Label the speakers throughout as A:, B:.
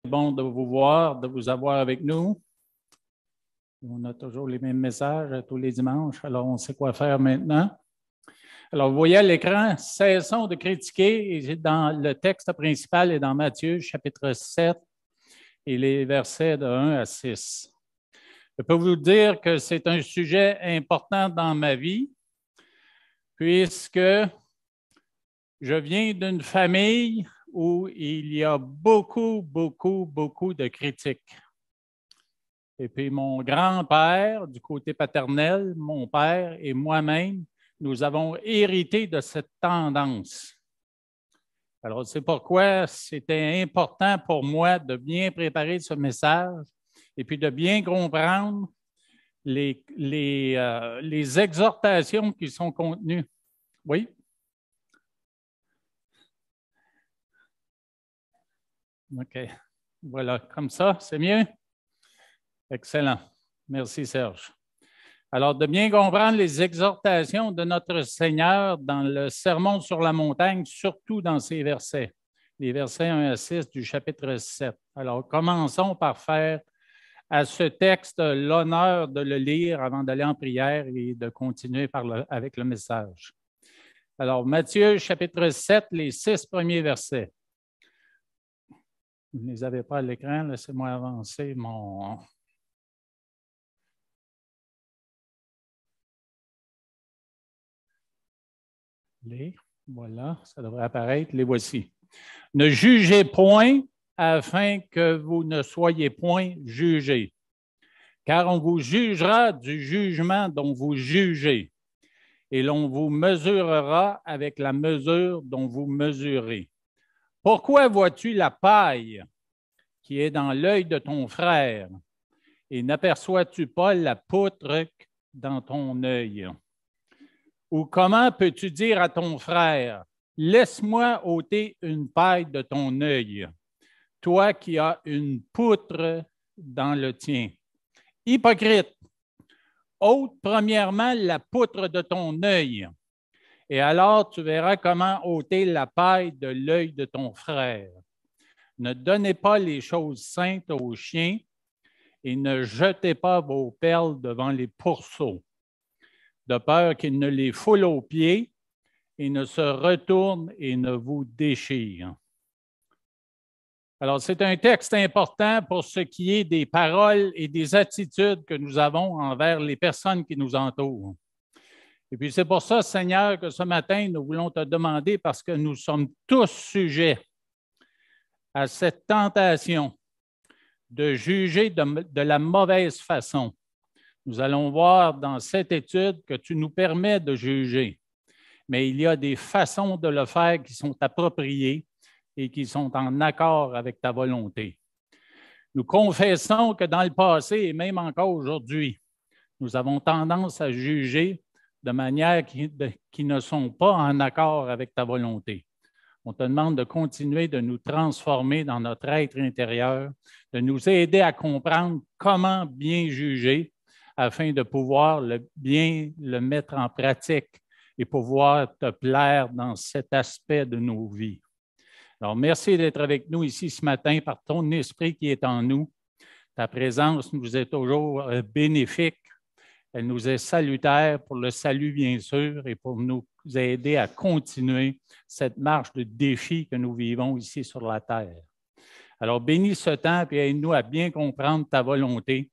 A: Bon de vous voir, de vous avoir avec nous. On a toujours les mêmes messages tous les dimanches, alors on sait quoi faire maintenant. Alors, vous voyez à l'écran, cessons de critiquer, et dans le texte principal est dans Matthieu, chapitre 7, et les versets de 1 à 6. Je peux vous dire que c'est un sujet important dans ma vie, puisque je viens d'une famille où il y a beaucoup de critiques. Et puis mon grand-père, du côté paternel, mon père et moi-même, nous avons hérité de cette tendance. Alors, c'est pourquoi c'était important pour moi de bien préparer ce message et puis de bien comprendre les exhortations qui sont contenues. Oui? OK. Voilà, comme ça, c'est mieux? Excellent. Merci, Serge. Alors, de bien comprendre les exhortations de notre Seigneur dans le Sermon sur la montagne, surtout dans ces versets, les versets 1 à 6 du chapitre 7. Alors, commençons par faire à ce texte l'honneur de le lire avant d'aller en prière et de continuer avec le message. Alors, Matthieu, chapitre 7, les 6 premiers versets. Vous ne les avez pas à l'écran, laissez-moi avancer mon... Voilà, ça devrait apparaître, les voici. Ne jugez point afin que vous ne soyez point jugés, car on vous jugera du jugement dont vous jugez, et l'on vous mesurera avec la mesure dont vous mesurez. Pourquoi vois-tu la paille qui est dans l'œil de ton frère, et n'aperçois-tu pas la poutre dans ton œil? Ou comment peux-tu dire à ton frère, laisse-moi ôter une paille de ton œil, toi qui as une poutre dans le tien? Hypocrite, ôte premièrement la poutre de ton œil, et alors tu verras comment ôter la paille de l'œil de ton frère. Ne donnez pas les choses saintes aux chiens, et ne jetez pas vos perles devant les pourceaux, de peur qu'ils ne les foulent aux pieds et ne se retournent et ne vous déchirent. Alors, c'est un texte important pour ce qui est des paroles et des attitudes que nous avons envers les personnes qui nous entourent. Et puis, c'est pour ça, Seigneur, que ce matin, nous voulons te demander, parce que nous sommes tous sujets à cette tentation de juger de la mauvaise façon. Nous allons voir dans cette étude que tu nous permets de juger, mais il y a des façons de le faire qui sont appropriées et qui sont en accord avec ta volonté. Nous confessons que dans le passé et même encore aujourd'hui, nous avons tendance à juger de manière qui ne sont pas en accord avec ta volonté. On te demande de continuer de nous transformer dans notre être intérieur, de nous aider à comprendre comment bien juger afin de pouvoir bien le mettre en pratique et pouvoir te plaire dans cet aspect de nos vies. Alors, merci d'être avec nous ici ce matin par ton esprit qui est en nous. Ta présence nous est toujours bénéfique. Elle nous est salutaire pour le salut, bien sûr, et pour nous aider à continuer cette marche de défi que nous vivons ici sur la terre. Alors, bénis ce temps et aide-nous à bien comprendre ta volonté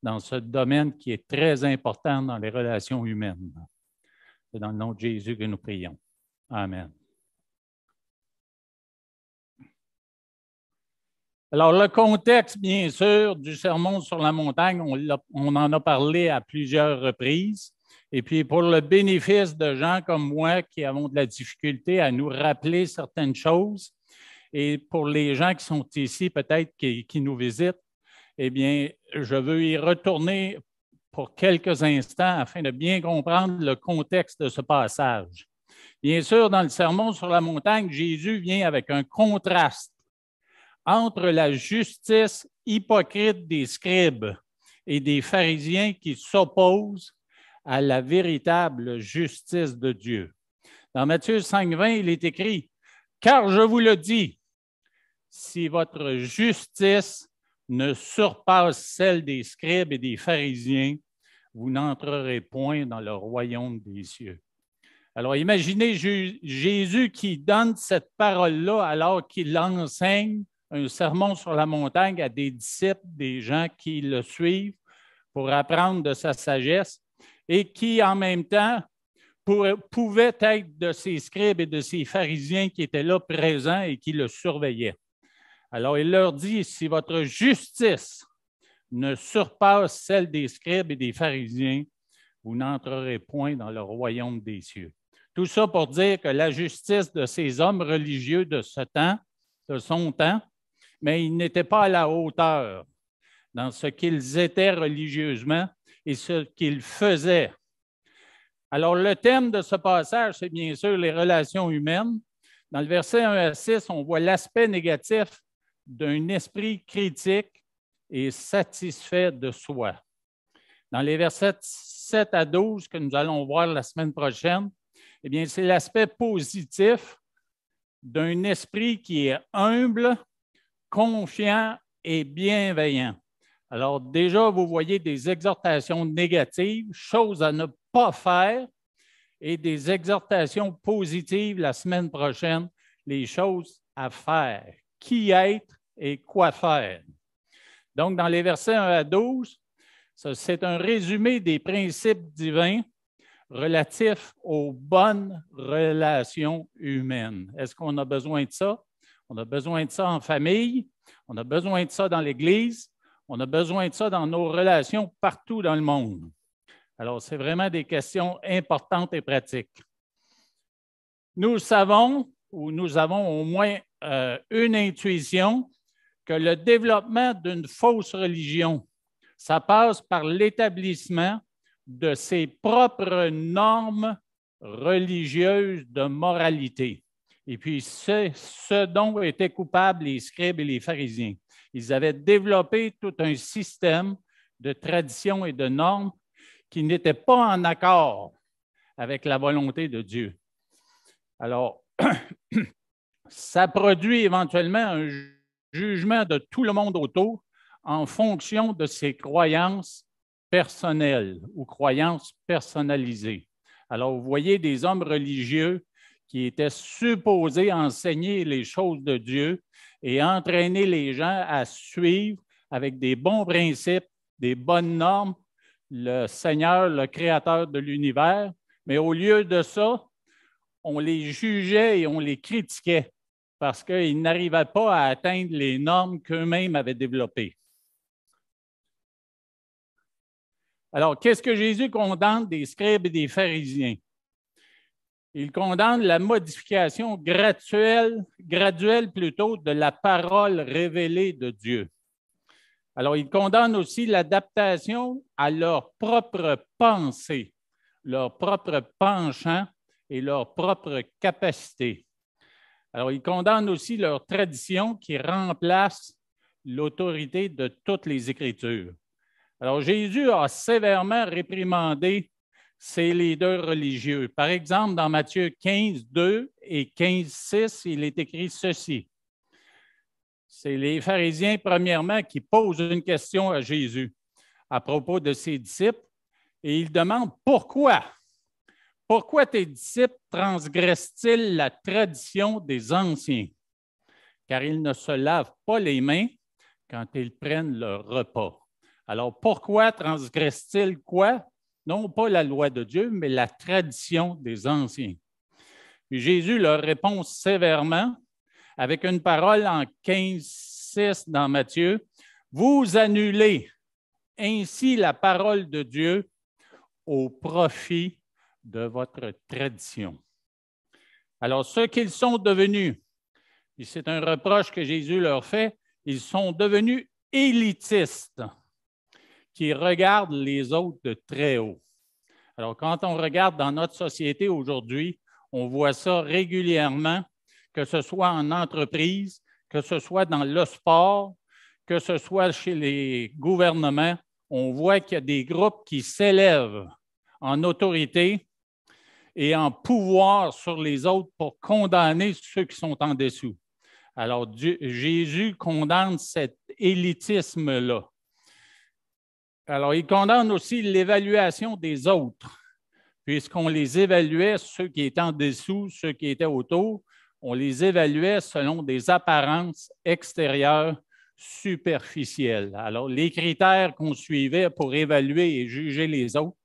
A: dans ce domaine qui est très important dans les relations humaines. C'est dans le nom de Jésus que nous prions. Amen. Alors, le contexte, bien sûr, du Sermon sur la montagne, on en a parlé à plusieurs reprises. Et puis, pour le bénéfice de gens comme moi qui avons de la difficulté à nous rappeler certaines choses, et pour les gens qui sont ici, peut-être qui nous visitent, eh bien, je veux y retourner pour quelques instants afin de bien comprendre le contexte de ce passage. Bien sûr, dans le Sermon sur la montagne, Jésus vient avec un contraste entre la justice hypocrite des scribes et des pharisiens qui s'opposent à la véritable justice de Dieu. Dans Matthieu 5,20, il est écrit « Car je vous le dis, si votre justice ne surpasse celle des scribes et des pharisiens, vous n'entrerez point dans le royaume des cieux. » Alors, imaginez Jésus qui donne cette parole-là alors qu'il enseigne un sermon sur la montagne à des disciples, des gens qui le suivent pour apprendre de sa sagesse et qui, en même temps, pouvaient être de ces scribes et de ces pharisiens qui étaient là présents et qui le surveillaient. Alors, il leur dit, si votre justice ne surpasse celle des scribes et des pharisiens, vous n'entrerez point dans le royaume des cieux. Tout ça pour dire que la justice de ces hommes religieux de ce temps, de son temps, mais ils n'étaient pas à la hauteur dans ce qu'ils étaient religieusement et ce qu'ils faisaient. Alors, le thème de ce passage, c'est bien sûr les relations humaines. Dans le verset 1 à 6, on voit l'aspect négatif d'un esprit critique et satisfait de soi. Dans les versets 7 à 12 que nous allons voir la semaine prochaine, eh bien, c'est l'aspect positif d'un esprit qui est humble, confiant et bienveillant. Alors, déjà, vous voyez des exhortations négatives, choses à ne pas faire, et des exhortations positives la semaine prochaine, les choses à faire, qui être et quoi faire. Donc, dans les versets 1 à 12, c'est un résumé des principes divins relatifs aux bonnes relations humaines. Est-ce qu'on a besoin de ça? On a besoin de ça en famille, on a besoin de ça dans l'Église, on a besoin de ça dans nos relations partout dans le monde. Alors, c'est vraiment des questions importantes et pratiques. Nous savons, ou nous avons au moins une intuition, que le développement d'une fausse religion, ça passe par l'établissement de ses propres normes religieuses de moralité. Et puis, c'est ce dont étaient coupables les scribes et les pharisiens. Ils avaient développé tout un système de traditions et de normes qui n'étaient pas en accord avec la volonté de Dieu. Alors, ça produit éventuellement un jugement de tout le monde autour en fonction de ses croyances personnelles ou croyances personnalisées. Alors, vous voyez des hommes religieux qui étaient supposés enseigner les choses de Dieu et entraîner les gens à suivre avec des bons principes, des bonnes normes, le Seigneur, le Créateur de l'univers, mais au lieu de ça, on les jugeait et on les critiquait parce qu'ils n'arrivaient pas à atteindre les normes qu'eux-mêmes avaient développées. Alors, qu'est-ce que Jésus condamne des scribes et des pharisiens? Il condamne la modification graduelle plutôt de la parole révélée de Dieu. Alors, il condamne aussi l'adaptation à leur propre pensée, leur propre penchant et leur propre capacité. Alors, il condamne aussi leur tradition qui remplace l'autorité de toutes les Écritures. Alors, Jésus a sévèrement réprimandé ces leaders religieux. Par exemple, dans Matthieu 15, 2 et 15, 6, il est écrit ceci. C'est les pharisiens, premièrement, qui posent une question à Jésus à propos de ses disciples et ils demandent pourquoi. Pourquoi tes disciples transgressent-ils la tradition des anciens? Car ils ne se lavent pas les mains quand ils prennent leur repas. Alors, pourquoi transgressent-ils quoi? Non pas la loi de Dieu, mais la tradition des anciens. Puis Jésus leur répond sévèrement avec une parole en 15, 6 dans Matthieu. Vous annulez ainsi la parole de Dieu au profit de votre tradition. Alors, ce qu'ils sont devenus, et c'est un reproche que Jésus leur fait, ils sont devenus élitistes qui regardent les autres de très haut. Alors, quand on regarde dans notre société aujourd'hui, on voit ça régulièrement, que ce soit en entreprise, que ce soit dans le sport, que ce soit chez les gouvernements, on voit qu'il y a des groupes qui s'élèvent en autorité et en pouvoir sur les autres pour condamner ceux qui sont en dessous. Alors, Jésus condamne cet élitisme-là. Alors, il condamne aussi l'évaluation des autres, puisqu'on les évaluait, ceux qui étaient en dessous, ceux qui étaient autour, on les évaluait selon des apparences extérieures superficielles. Alors, les critères qu'on suivait pour évaluer et juger les autres,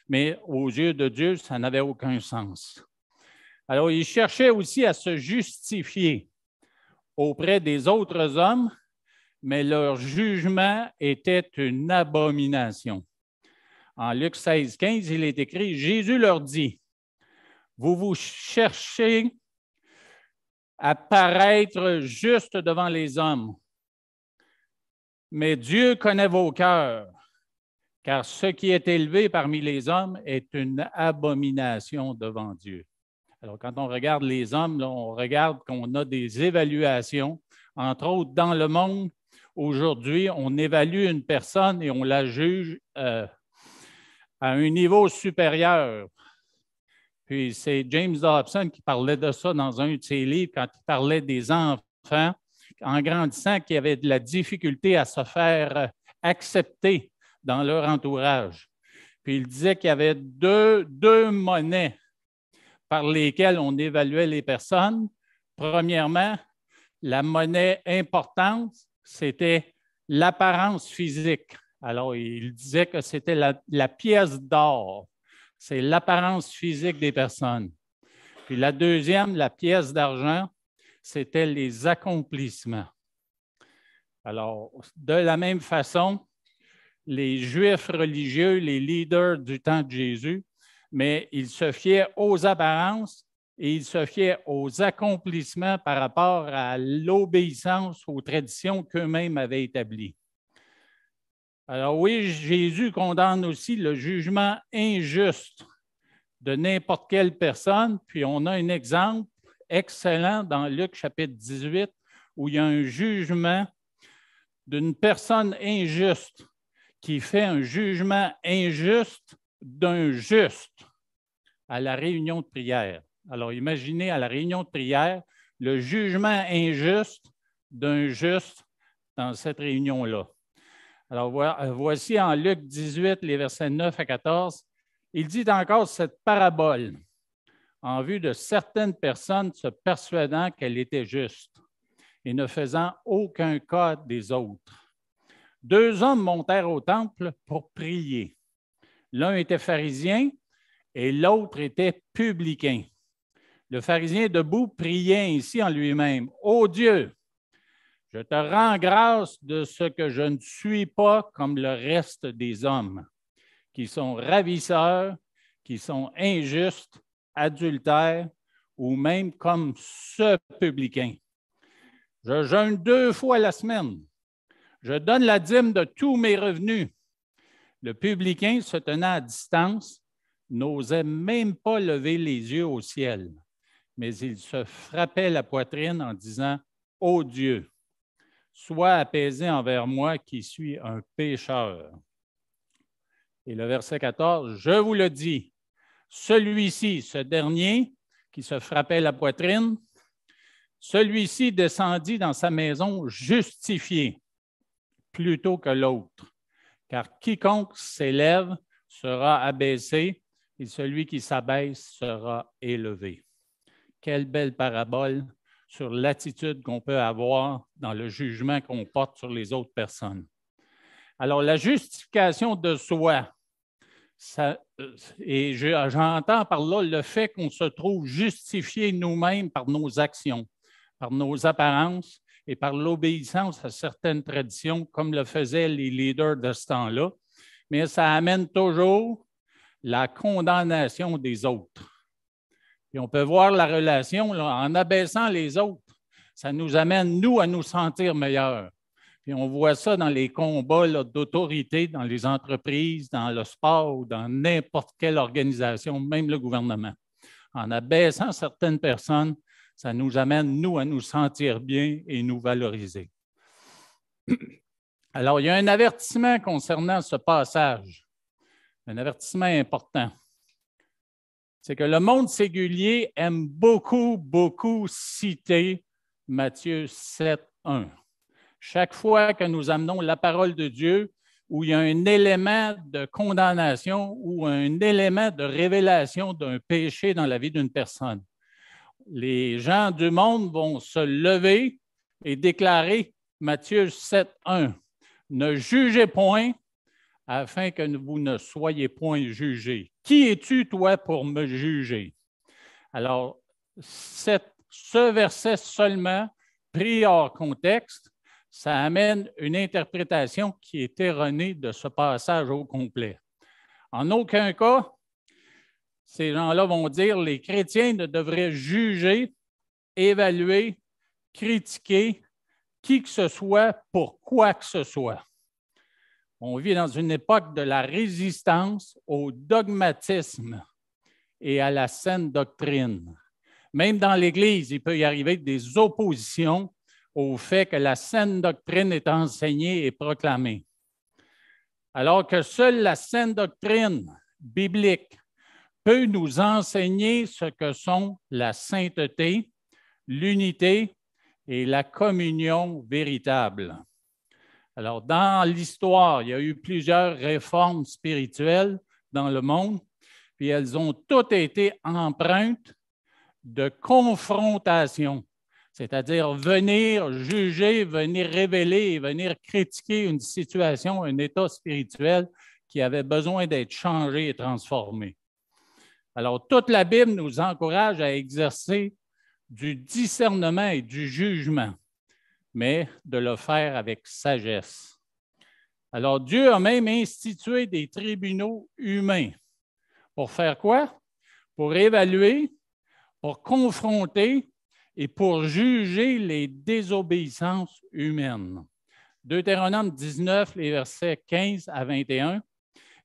A: mais aux yeux de Dieu, ça n'avait aucun sens. Alors, il cherchait aussi à se justifier auprès des autres hommes, mais leur jugement était une abomination. En Luc 16, 15, il est écrit, Jésus leur dit, vous cherchez à paraître juste devant les hommes, mais Dieu connaît vos cœurs, car ce qui est élevé parmi les hommes est une abomination devant Dieu. Alors, quand on regarde les hommes, là, on regarde qu'on a des évaluations. Entre autres, dans le monde, aujourd'hui, on évalue une personne et on la juge à un niveau supérieur. Puis c'est James Dobson qui parlait de ça dans un de ses livres quand il parlait des enfants en grandissant qui avaient de la difficulté à se faire accepter dans leur entourage. Puis il disait qu'il y avait deux monnaies par lesquelles on évaluait les personnes. Premièrement, la monnaie importante, c'était l'apparence physique. Alors, il disait que c'était la pièce d'or. C'est l'apparence physique des personnes. Puis la deuxième, la pièce d'argent, c'était les accomplissements. Alors, de la même façon, les Juifs religieux, les leaders du temps de Jésus, mais ils se fiaient aux apparences et ils se fiaient aux accomplissements par rapport à l'obéissance aux traditions qu'eux-mêmes avaient établies. Alors oui, Jésus condamne aussi le jugement injuste de n'importe quelle personne, puis on a un exemple excellent dans Luc chapitre 18 où il y a un jugement d'une personne injuste qui fait un jugement injuste d'un juste à la réunion de prière. Alors imaginez à la réunion de prière le jugement injuste d'un juste dans cette réunion-là. Alors, voici en Luc 18, les versets 9 à 14, il dit encore cette parabole en vue de certaines personnes se persuadant qu'elle était juste et ne faisant aucun cas des autres. Deux hommes montèrent au temple pour prier. L'un était pharisien et l'autre était publicain. Le pharisien debout priait ainsi en lui-même, « Ô Dieu, je te rends grâce de ce que je ne suis pas comme le reste des hommes, qui sont ravisseurs, qui sont injustes, adultères, ou même comme ce publicain. Je jeûne 2 fois la semaine. Je donne la dîme de tous mes revenus. » Le publicain, se tenant à distance, n'osait même pas lever les yeux au ciel, mais il se frappait la poitrine en disant, « Ô Dieu, sois apaisé envers moi qui suis un pécheur. » Et le verset 14, « Je vous le dis, celui-ci, ce dernier qui se frappait la poitrine, celui-ci descendit dans sa maison justifié plutôt que l'autre, car quiconque s'élève sera abaissé et celui qui s'abaisse sera élevé. » Quelle belle parabole sur l'attitude qu'on peut avoir dans le jugement qu'on porte sur les autres personnes. Alors, la justification de soi, et j'entends par là le fait qu'on se trouve justifié nous-mêmes par nos actions, par nos apparences et par l'obéissance à certaines traditions, comme le faisaient les leaders de ce temps-là, mais ça amène toujours la condamnation des autres. Et on peut voir la relation là, en abaissant les autres. Ça nous amène, nous, à nous sentir meilleurs. Puis on voit ça dans les combats d'autorité, dans les entreprises, dans le sport ou dans n'importe quelle organisation, même le gouvernement. En abaissant certaines personnes, ça nous amène, nous, à nous sentir bien et nous valoriser. Alors, il y a un avertissement concernant ce passage, un avertissement important. C'est que le monde séculier aime beaucoup, beaucoup citer Matthieu 7, 1. Chaque fois que nous amenons la parole de Dieu, où il y a un élément de condamnation ou un élément de révélation d'un péché dans la vie d'une personne, les gens du monde vont se lever et déclarer Matthieu 7, 1. Ne jugez point afin que vous ne soyez point jugés. Qui es-tu, toi, pour me juger? Alors, ce verset seulement, pris hors contexte, ça amène une interprétation qui est erronée de ce passage au complet. En aucun cas, ces gens-là vont dire que les chrétiens ne devraient juger, évaluer, critiquer qui que ce soit pour quoi que ce soit. On vit dans une époque de la résistance au dogmatisme et à la saine doctrine. Même dans l'Église, il peut y arriver des oppositions au fait que la saine doctrine est enseignée et proclamée. Alors que seule la saine doctrine biblique peut nous enseigner ce que sont la sainteté, l'unité et la communion véritable. Alors, dans l'histoire, il y a eu plusieurs réformes spirituelles dans le monde, puis elles ont toutes été empreintes de confrontation, c'est-à-dire venir juger, venir révéler et venir critiquer une situation, un état spirituel qui avait besoin d'être changé et transformé. Alors, toute la Bible nous encourage à exercer du discernement et du jugement, mais de le faire avec sagesse. Alors, Dieu a même institué des tribunaux humains. Pour faire quoi? Pour évaluer, pour confronter et pour juger les désobéissances humaines. Deutéronome 19, les versets 15 à 21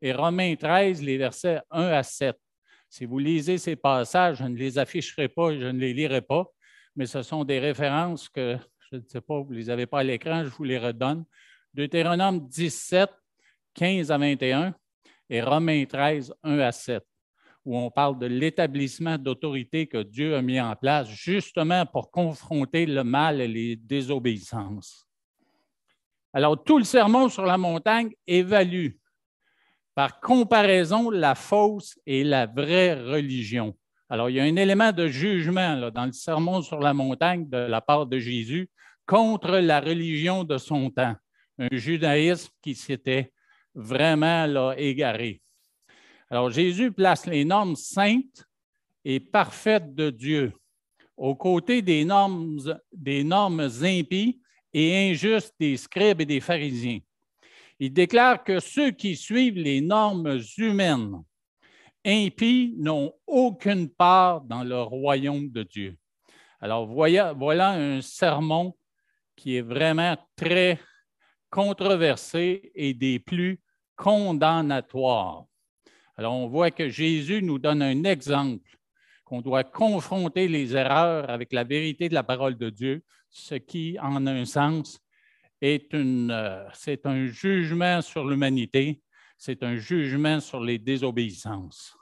A: et Romains 13, les versets 1 à 7. Si vous lisez ces passages, je ne les afficherai pas et je ne les lirai pas, mais ce sont des références que, je ne sais pas, vous ne les avez pas à l'écran, je vous les redonne. Deutéronome 17, 15 à 21 et Romains 13, 1 à 7, où on parle de l'établissement d'autorité que Dieu a mis en place justement pour confronter le mal et les désobéissances. Alors, tout le sermon sur la montagne évalue par comparaison la fausse et la vraie religion. Alors, il y a un élément de jugement là, dans le sermon sur la montagne de la part de Jésus contre la religion de son temps, un judaïsme qui s'était vraiment là, égaré. Alors, Jésus place les normes saintes et parfaites de Dieu aux côtés des normes impies et injustes des scribes et des pharisiens. Il déclare que ceux qui suivent les normes humaines impies n'ont aucune part dans le royaume de Dieu. Alors, voilà un sermon qui est vraiment très controversé et des plus condamnatoires. Alors, on voit que Jésus nous donne un exemple, qu'on doit confronter les erreurs avec la vérité de la parole de Dieu, ce qui, en un sens, c'est un jugement sur l'humanité, c'est un jugement sur les désobéissances.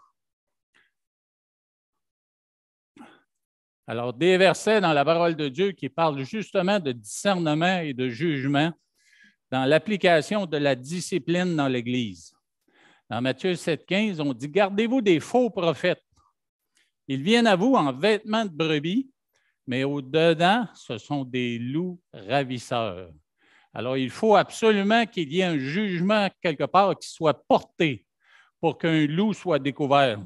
A: Alors, des versets dans la parole de Dieu qui parlent justement de discernement et de jugement dans l'application de la discipline dans l'Église. Dans Matthieu 7, 15, on dit « Gardez-vous des faux prophètes. Ils viennent à vous en vêtements de brebis, mais au-dedans, ce sont des loups ravisseurs. » Alors, il faut absolument qu'il y ait un jugement quelque part qui soit porté pour qu'un loup soit découvert.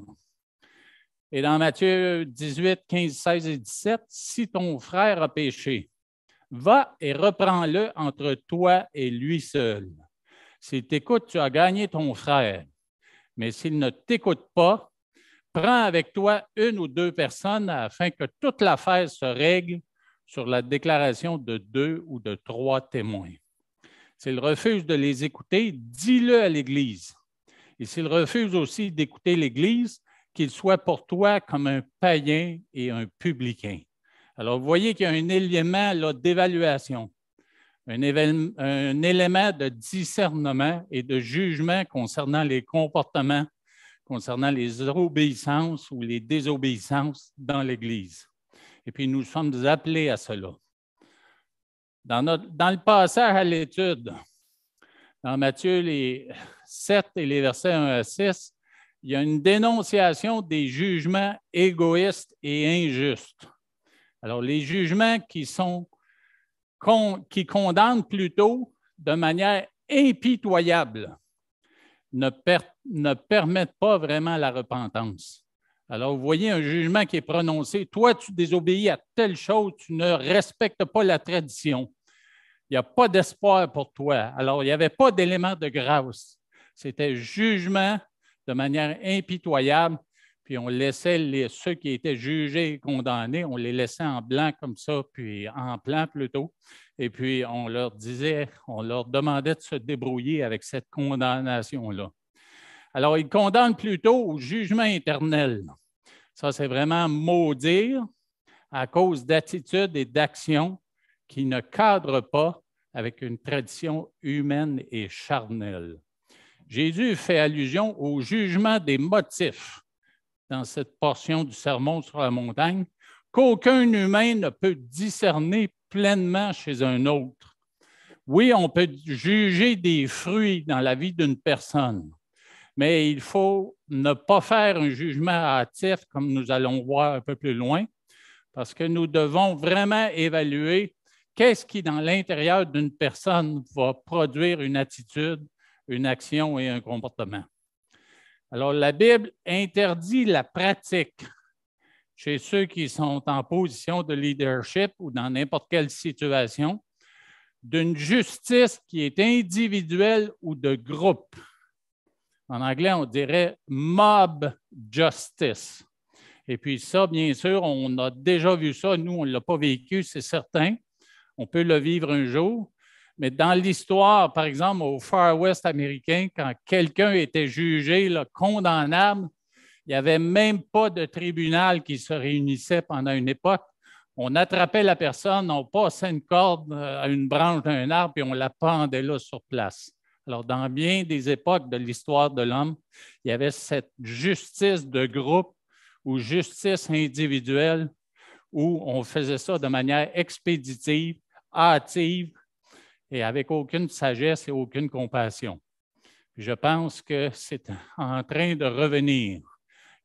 A: Et dans Matthieu 18, 15, 16 et 17, « Si ton frère a péché, va et reprends-le entre toi et lui seul. S'il t'écoute, tu as gagné ton frère. Mais s'il ne t'écoute pas, prends avec toi une ou deux personnes afin que toute l'affaire se règle sur la déclaration de 2 ou de 3 témoins. S'il refuse de les écouter, dis-le à l'Église. Et s'il refuse aussi d'écouter l'Église, qu'il soit pour toi comme un païen et un publicain. » Alors, vous voyez qu'il y a un élément là, d'évaluation, un élément de discernement et de jugement concernant les comportements, concernant les obéissances ou les désobéissances dans l'Église. Et puis, nous sommes appelés à cela. Dans le passage à l'étude, dans Matthieu les 7 et les versets 1 à 6, il y a une dénonciation des jugements égoïstes et injustes. Alors, les jugements qui condamnent plutôt de manière impitoyable ne permettent pas vraiment la repentance. Alors, vous voyez un jugement qui est prononcé. Toi, tu désobéis à telle chose, tu ne respectes pas la tradition. Il n'y a pas d'espoir pour toi. Alors, il n'y avait pas d'élément de grâce. C'était jugement de manière impitoyable. Puis on laissait ceux qui étaient jugés et condamnés, on les laissait en blanc comme ça, puis en plan plutôt. Et puis on leur demandait de se débrouiller avec cette condamnation-là. Alors, ils condamnent plutôt au jugement éternel. Ça, c'est vraiment maudire à cause d'attitudes et d'actions qui ne cadrent pas avec une tradition humaine et charnelle. Jésus fait allusion au jugement des motifs dans cette portion du Sermon sur la montagne qu'aucun humain ne peut discerner pleinement chez un autre. Oui, on peut juger des fruits dans la vie d'une personne, mais il faut ne pas faire un jugement hâtif, comme nous allons voir un peu plus loin, parce que nous devons vraiment évaluer qu'est-ce qui, dans l'intérieur d'une personne, va produire une attitude, une action et un comportement. Alors, la Bible interdit la pratique chez ceux qui sont en position de leadership ou dans n'importe quelle situation d'une justice qui est individuelle ou de groupe. En anglais, on dirait mob justice. Et puis ça, bien sûr, on a déjà vu ça. Nous, on ne l'a pas vécu, c'est certain. On peut le vivre un jour. Mais dans l'histoire, par exemple, au Far West américain, quand quelqu'un était jugé condamnable, il n'y avait même pas de tribunal qui se réunissait pendant une époque. On attrapait la personne, on passait une corde à une branche d'un arbre et on la pendait là sur place. Alors, dans bien des époques de l'histoire de l'homme, il y avait cette justice de groupe ou justice individuelle où on faisait ça de manière expéditive, hâtive et avec aucune sagesse et aucune compassion. Je pense que c'est en train de revenir.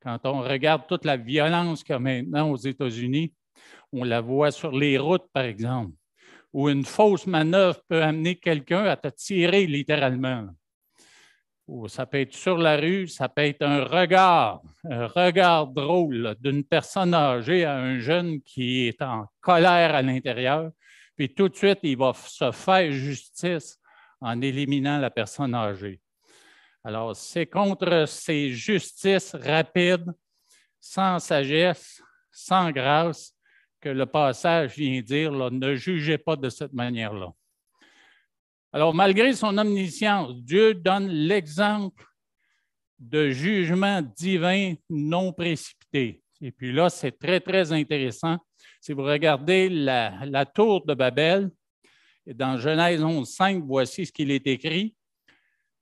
A: Quand on regarde toute la violence qu'il y a maintenant aux États-Unis, on la voit sur les routes, par exemple, où une fausse manœuvre peut amener quelqu'un à te tirer littéralement. Ou ça peut être sur la rue, ça peut être un regard drôle d'une personne âgée à un jeune qui est en colère à l'intérieur, puis tout de suite, il va se faire justice en éliminant la personne âgée. Alors, c'est contre ces justices rapides, sans sagesse, sans grâce, que le passage vient dire, là, ne jugez pas de cette manière-là. Alors, malgré son omniscience, Dieu donne l'exemple de jugement divin non précipité. Et puis là, c'est très, très intéressant. Si vous regardez la tour de Babel, dans Genèse 11:5, voici ce qu'il est écrit.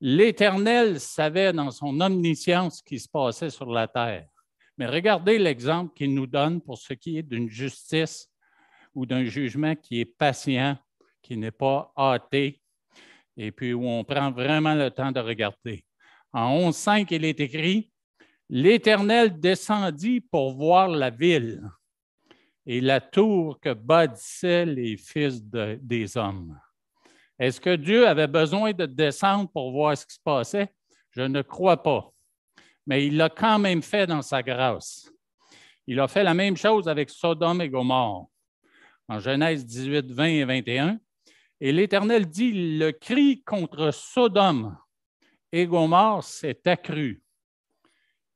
A: L'Éternel savait dans son omniscience ce qui se passait sur la terre. Mais regardez l'exemple qu'il nous donne pour ce qui est d'une justice ou d'un jugement qui est patient, qui n'est pas hâté, et puis où on prend vraiment le temps de regarder. En 11:5, il est écrit « L'Éternel descendit pour voir la ville et la tour que bâtissaient les fils des hommes. » Est-ce que Dieu avait besoin de descendre pour voir ce qui se passait? Je ne crois pas. Mais il l'a quand même fait dans sa grâce. Il a fait la même chose avec Sodome et Gomorrhe. En Genèse 18, 20 et 21, et l'Éternel dit, le cri contre Sodome et Gomorrhe s'est accru,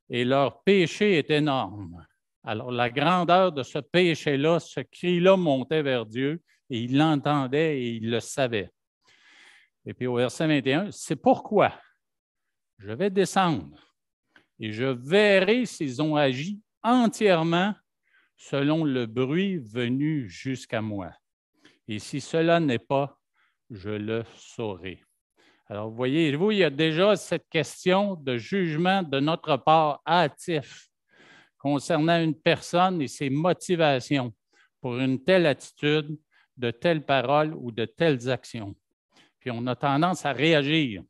A: et leur péché est énorme. Alors, la grandeur de ce péché-là, ce cri-là montait vers Dieu, et il l'entendait et il le savait. Et puis au verset 21, c'est pourquoi je vais descendre et je verrai s'ils ont agi entièrement selon le bruit venu jusqu'à moi. Et si cela n'est pas, je le saurai. Alors, voyez-vous, il y a déjà cette question de jugement de notre part hâtif concernant une personne et ses motivations pour une telle attitude de telles paroles ou de telles actions. Puis on a tendance à réagir.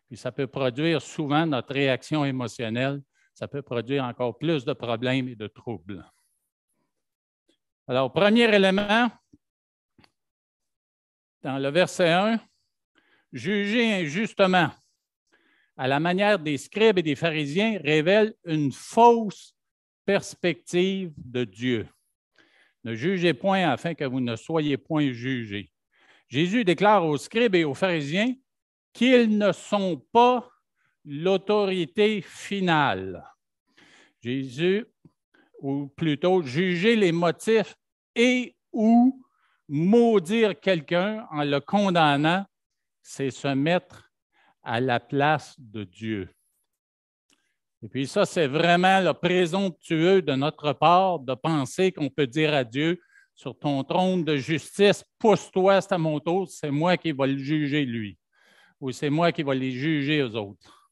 A: Puis ça peut produire souvent notre réaction émotionnelle. Ça peut produire encore plus de problèmes et de troubles. Alors, premier élément, dans le verset 1, juger injustement à la manière des scribes et des pharisiens révèle une fausse perspective de Dieu. Ne jugez point afin que vous ne soyez point jugés. Jésus déclare aux scribes et aux pharisiens qu'ils ne sont pas l'autorité finale. Jésus, ou plutôt juger les motifs et ou maudire quelqu'un en le condamnant, c'est se mettre à la place de Dieu. Et puis ça, c'est vraiment le présomptueux de notre part de penser qu'on peut dire à Dieu, sur ton trône de justice, pousse-toi, c'est à mon tour, c'est moi qui vais le juger lui, ou c'est moi qui vais les juger aux autres.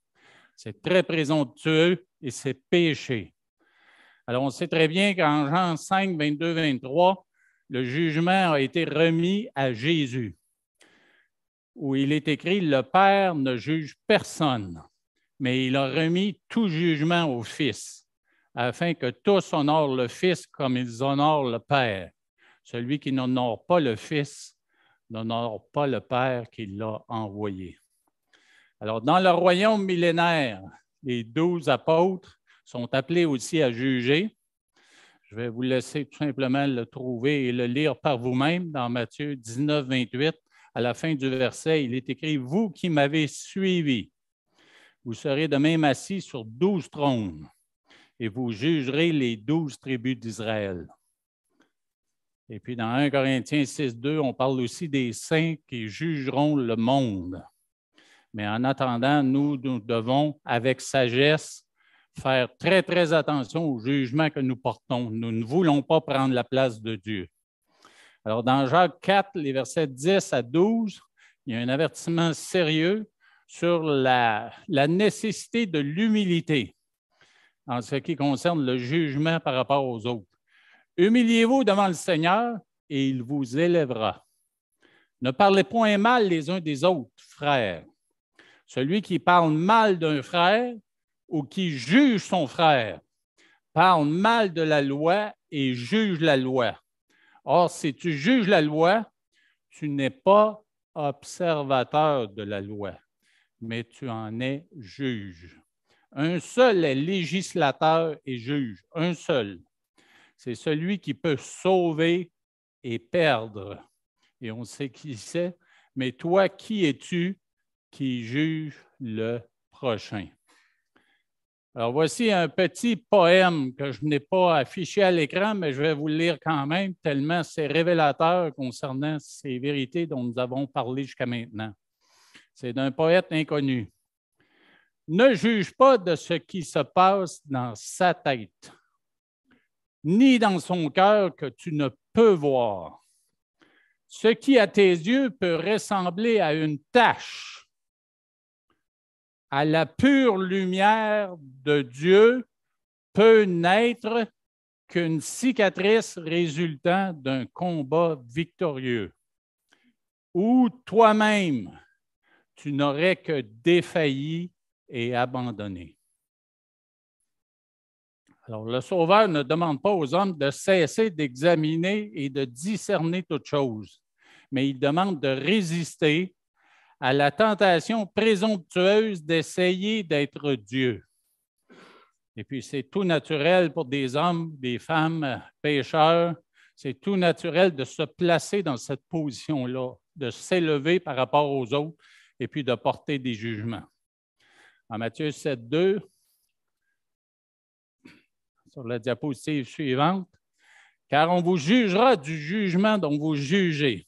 A: C'est très présomptueux et c'est péché. Alors, on sait très bien qu'en Jean 5, 22, 23, le jugement a été remis à Jésus, où il est écrit « Le Père ne juge personne ». Mais il a remis tout jugement au Fils, afin que tous honorent le Fils comme ils honorent le Père. Celui qui n'honore pas le Fils n'honore pas le Père qui l'a envoyé. Alors, dans le royaume millénaire, les 12 apôtres sont appelés aussi à juger. Je vais vous laisser tout simplement le trouver et le lire par vous-même dans Matthieu 19, 28. À la fin du verset, il est écrit « Vous qui m'avez suivi, vous serez de même assis sur 12 trônes, et vous jugerez les 12 tribus d'Israël. » Et puis dans 1 Corinthiens 6, 2, on parle aussi des saints qui jugeront le monde. Mais en attendant, nous devons, avec sagesse, faire très, très attention au jugement que nous portons. Nous ne voulons pas prendre la place de Dieu. Alors dans Jacques 4, les versets 10 à 12, il y a un avertissement sérieux sur la nécessité de l'humilité en ce qui concerne le jugement par rapport aux autres. Humiliez-vous devant le Seigneur et il vous élèvera. Ne parlez point mal les uns des autres, frères. Celui qui parle mal d'un frère ou qui juge son frère parle mal de la loi et juge la loi. Or, si tu juges la loi, tu n'es pas observateur de la loi, mais tu en es juge. Un seul est législateur et juge, un seul. C'est celui qui peut sauver et perdre. Et on sait qui c'est, mais toi, qui es-tu qui juge le prochain? Alors, voici un petit poème que je n'ai pas affiché à l'écran, mais je vais vous le lire quand même, tellement c'est révélateur concernant ces vérités dont nous avons parlé jusqu'à maintenant. C'est d'un poète inconnu. Ne juge pas de ce qui se passe dans sa tête, ni dans son cœur que tu ne peux voir. Ce qui, à tes yeux, peut ressembler à une tache, à la pure lumière de Dieu, peut n'être qu'une cicatrice résultant d'un combat victorieux, où toi-même, tu n'aurais que défailli et abandonné. Alors, le Sauveur ne demande pas aux hommes de cesser d'examiner et de discerner toutes choses, mais il demande de résister à la tentation présomptueuse d'essayer d'être Dieu. Et puis, c'est tout naturel pour des hommes, des femmes pécheurs, c'est tout naturel de se placer dans cette position-là, de s'élever par rapport aux autres et puis de porter des jugements. En Matthieu 7, 2, sur la diapositive suivante, « Car on vous jugera du jugement dont vous jugez,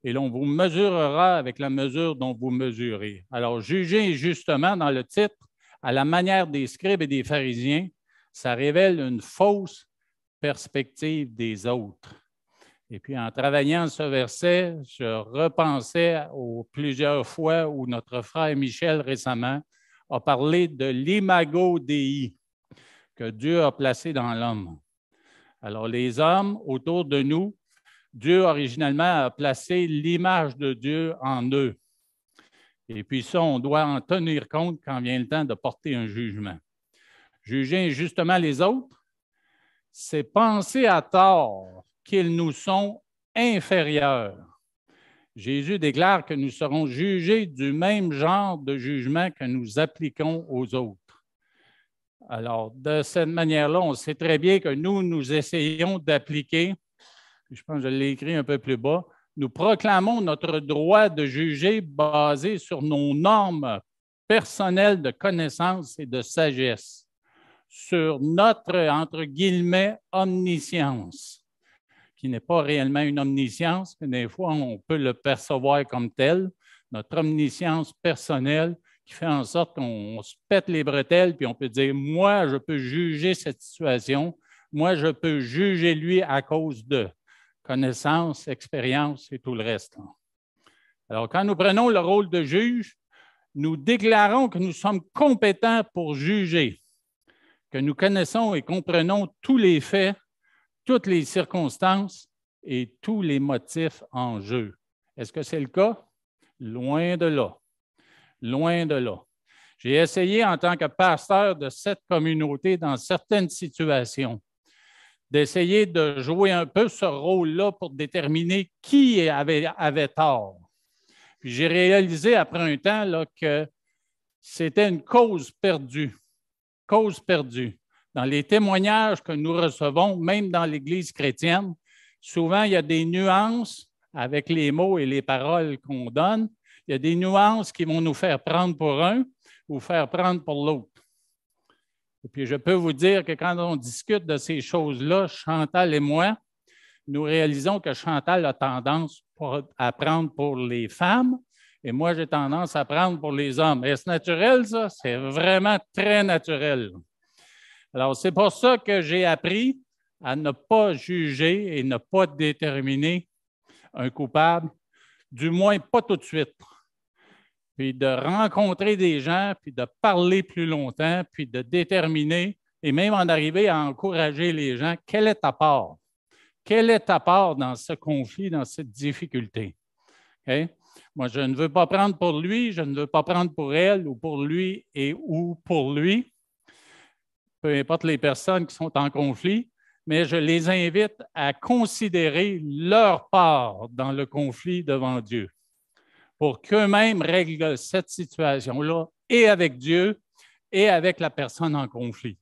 A: et l'on vous mesurera avec la mesure dont vous mesurez. » Alors, juger justement, dans le titre, à la manière des scribes et des pharisiens, ça révèle une fausse perspective des autres. Et puis, en travaillant ce verset, je repensais aux plusieurs fois où notre frère Michel, récemment, a parlé de l'imago Dei que Dieu a placé dans l'homme. Alors, les hommes autour de nous Dieu, originellement, a placé l'image de Dieu en eux. Et puis ça, on doit en tenir compte quand vient le temps de porter un jugement. Juger injustement les autres, c'est penser à tort qu'ils nous sont inférieurs. Jésus déclare que nous serons jugés du même genre de jugement que nous appliquons aux autres. Alors, de cette manière-là, on sait très bien que nous essayons d'appliquer, je pense que je l'ai écrit un peu plus bas, nous proclamons notre droit de juger basé sur nos normes personnelles de connaissance et de sagesse, sur notre, entre guillemets, omniscience, qui n'est pas réellement une omniscience, mais des fois, on peut le percevoir comme tel, notre omniscience personnelle qui fait en sorte qu'on se pète les bretelles, puis on peut dire, moi, je peux juger cette situation, moi, je peux juger lui à cause de connaissance, expérience et tout le reste. Alors, quand nous prenons le rôle de juge, nous déclarons que nous sommes compétents pour juger, que nous connaissons et comprenons tous les faits, toutes les circonstances et tous les motifs en jeu. Est-ce que c'est le cas? Loin de là. Loin de là. J'ai essayé en tant que pasteur de cette communauté dans certaines situations d'essayer de jouer un peu ce rôle-là pour déterminer qui avait tort. Puis j'ai réalisé après un temps là, que c'était une cause perdue. Cause perdue. Dans les témoignages que nous recevons, même dans l'Église chrétienne, souvent il y a des nuances avec les mots et les paroles qu'on donne. Il y a des nuances qui vont nous faire prendre pour un ou faire prendre pour l'autre. Et puis, je peux vous dire que quand on discute de ces choses-là, Chantal et moi, nous réalisons que Chantal a tendance à prendre pour les femmes et moi, j'ai tendance à prendre pour les hommes. Est-ce naturel, ça? C'est vraiment très naturel. Alors, c'est pour ça que j'ai appris à ne pas juger et ne pas déterminer un coupable, du moins pas tout de suite. Puis de rencontrer des gens, puis de parler plus longtemps, puis de déterminer et même en arriver à encourager les gens. Quelle est ta part? Quelle est ta part dans ce conflit, dans cette difficulté? Okay? Moi, je ne veux pas prendre pour lui, je ne veux pas prendre pour elle ou pour lui ou pour lui, peu importe les personnes qui sont en conflit, mais je les invite à considérer leur part dans le conflit devant Dieu pour qu'eux-mêmes règlent cette situation-là et avec Dieu et avec la personne en conflit.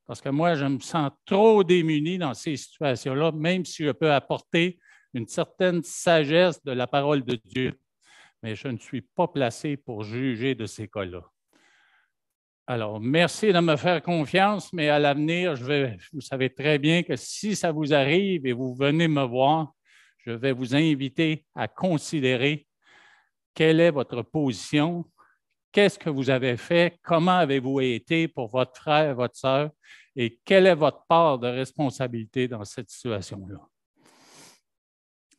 A: Parce que moi, je me sens trop démuni dans ces situations-là, même si je peux apporter une certaine sagesse de la parole de Dieu, mais je ne suis pas placé pour juger de ces cas-là. Alors, merci de me faire confiance, mais à l'avenir, vous savez très bien que si ça vous arrive et vous venez me voir, je vais vous inviter à considérer quelle est votre position, qu'est-ce que vous avez fait, comment avez-vous été pour votre frère, votre sœur, et quelle est votre part de responsabilité dans cette situation-là.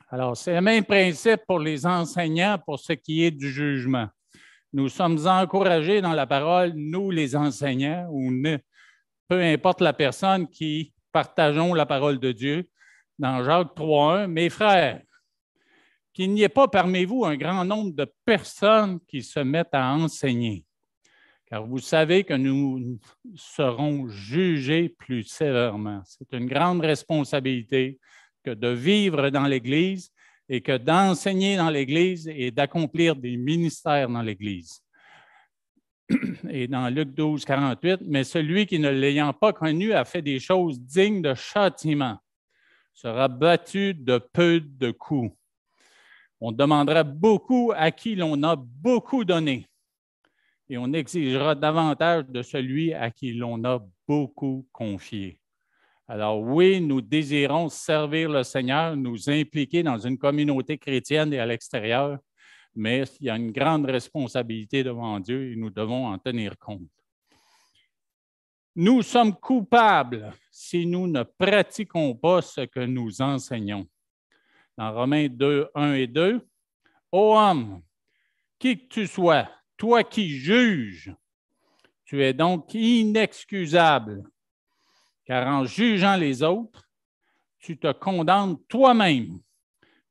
A: Alors, c'est le même principe pour les enseignants pour ce qui est du jugement. Nous sommes encouragés dans la parole, nous les enseignants, ou peu importe la personne qui partageons la parole de Dieu, dans Jacques 3.1, mes frères, qu'il n'y ait pas parmi vous un grand nombre de personnes qui se mettent à enseigner, car vous savez que nous serons jugés plus sévèrement. C'est une grande responsabilité que de vivre dans l'Église et que d'enseigner dans l'Église et d'accomplir des ministères dans l'Église. Et dans Luc 12, 48, mais celui qui ne l'ayant pas connu a fait des choses dignes de châtiment, sera battu de peu de coups. On demandera beaucoup à qui l'on a beaucoup donné et on exigera davantage de celui à qui l'on a beaucoup confié. Alors oui, nous désirons servir le Seigneur, nous impliquer dans une communauté chrétienne et à l'extérieur, mais il y a une grande responsabilité devant Dieu et nous devons en tenir compte. Nous sommes coupables si nous ne pratiquons pas ce que nous enseignons. Dans Romains 2, 1 et 2, « Ô homme, qui que tu sois, toi qui juges, tu es donc inexcusable, car en jugeant les autres, tu te condamnes toi-même,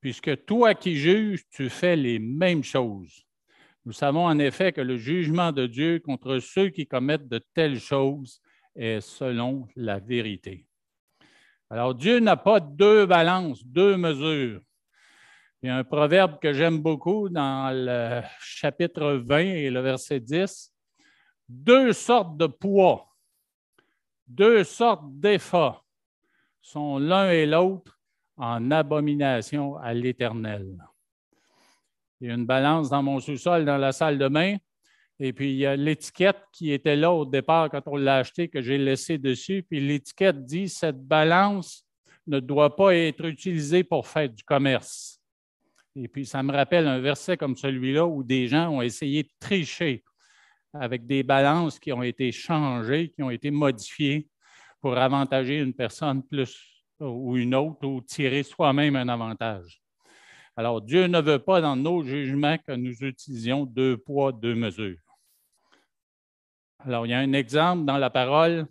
A: puisque toi qui juges, tu fais les mêmes choses. Nous savons en effet que le jugement de Dieu contre ceux qui commettent de telles choses est selon la vérité. Alors, Dieu n'a pas deux balances, deux mesures. Il y a un proverbe que j'aime beaucoup dans le chapitre 20 et le verset 10. Deux sortes de poids, deux sortes d'effats sont l'un et l'autre en abomination à l'Éternel. Il y a une balance dans mon sous-sol, dans la salle de bain, et puis il y a l'étiquette qui était là au départ quand on l'a acheté, que j'ai laissé dessus, puis l'étiquette dit « Cette balance ne doit pas être utilisée pour faire du commerce ». Et puis ça me rappelle un verset comme celui-là où des gens ont essayé de tricher avec des balances qui ont été changées, qui ont été modifiées pour avantager une personne plus ou une autre ou tirer soi-même un avantage. Alors, Dieu ne veut pas dans nos jugements que nous utilisions deux poids, deux mesures. Alors, il y a un exemple dans la parole,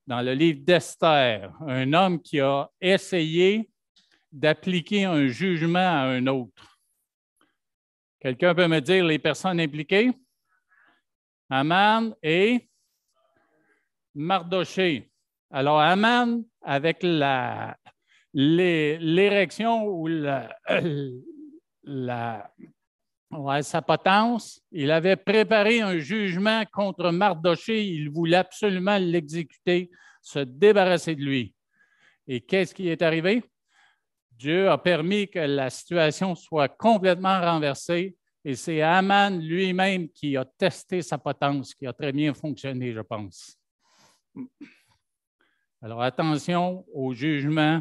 A: dans le livre d'Esther, un homme qui a essayé d'appliquer un jugement à un autre. Quelqu'un peut me dire les personnes impliquées? Haman et Mardoché. Alors, Haman, avec l'érection ou sa potence, il avait préparé un jugement contre Mardoché. Il voulait absolument l'exécuter, se débarrasser de lui. Et qu'est-ce qui est arrivé? Dieu a permis que la situation soit complètement renversée et c'est Haman lui-même qui a testé sa potence, qui a très bien fonctionné, je pense. Alors, attention aux jugements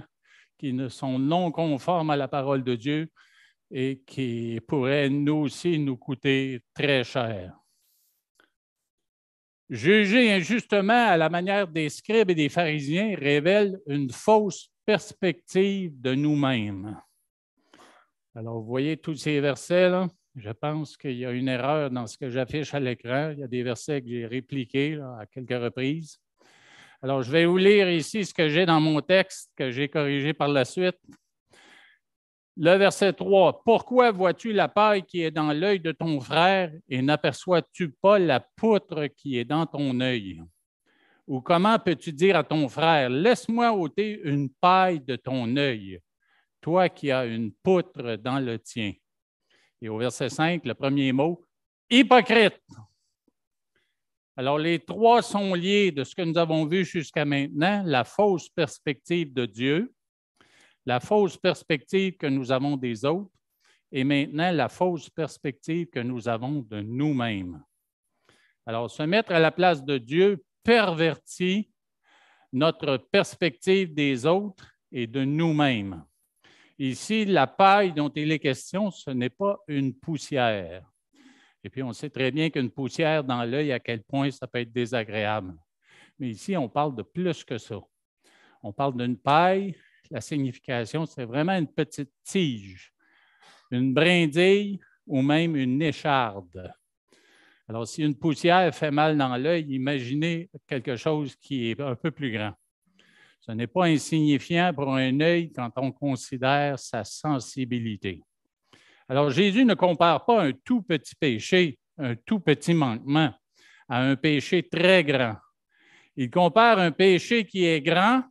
A: qui sont non conformes à la parole de Dieu et qui pourraient nous aussi nous coûter très cher. Juger injustement à la manière des scribes et des pharisiens révèle une fausse perspective de nous-mêmes. Alors, vous voyez tous ces versets-là? Je pense qu'il y a une erreur dans ce que j'affiche à l'écran. Il y a des versets que j'ai répliqués là, à quelques reprises. Alors, je vais vous lire ici ce que j'ai dans mon texte, que j'ai corrigé par la suite. Le verset 3. « Pourquoi vois-tu la paille qui est dans l'œil de ton frère et n'aperçois-tu pas la poutre qui est dans ton œil? Ou comment peux-tu dire à ton frère, laisse-moi ôter une paille de ton œil, toi qui as une poutre dans le tien? » Et au verset 5, le premier mot, « hypocrite ». Alors, les trois sont liés de ce que nous avons vu jusqu'à maintenant, la fausse perspective de Dieu, la fausse perspective que nous avons des autres et maintenant la fausse perspective que nous avons de nous-mêmes. Alors, se mettre à la place de Dieu pervertit notre perspective des autres et de nous-mêmes. Ici, la paille dont il est question, ce n'est pas une poussière. Et puis, on sait très bien qu'une poussière dans l'œil, à quel point ça peut être désagréable. Mais ici, on parle de plus que ça. On parle d'une paille. La signification, c'est vraiment une petite tige, une brindille ou même une écharde. Alors, si une poussière fait mal dans l'œil, imaginez quelque chose qui est un peu plus grand. Ce n'est pas insignifiant pour un œil quand on considère sa sensibilité. Alors, Jésus ne compare pas un tout petit péché, un tout petit manquement, à un péché très grand. Il compare un péché qui est grand